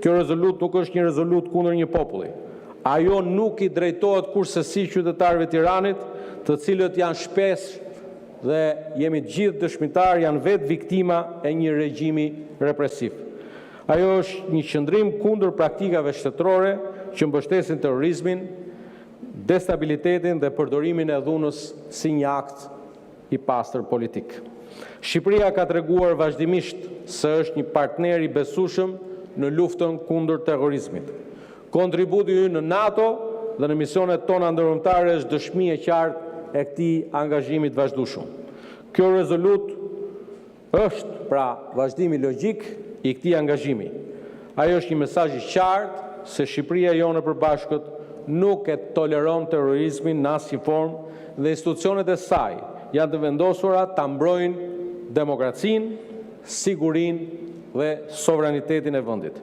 Kjo rezolut nuk është një rezolut kundër një populli. Ajo nuk i drejtohet kurse qytetarëve të Tiranit, të cilët janë shpesh dhe jemi gjithë dëshmitar, janë vetë viktima e një regjimi represiv. Ajo është një qëndrim kundër praktikave shtetërore që mbështesin terrorizmin, destabilitetin dhe përdorimin e dhunës si një akt i pastër politik. Shqipëria ka treguar vazhdimisht se është një partner i besueshëm në luftën kundër terrorizmit. Kontributi ynë në NATO dhe në misionet tona ndërkombëtare është dëshmi e qartë e këtij angazhimi të vazhdueshëm. Kjo rezolut është pra vazhdimi logjik i këtij angazhimi. Ajo është një mesazh i qartë se Shqipëria jonë e përbashkët nuk e toleron terrorizmin në asnjë formë dhe institucionet e saj janë të vendosura ta mbrojnë demokracinë, sigurinë dhe sovranitetin e vendit.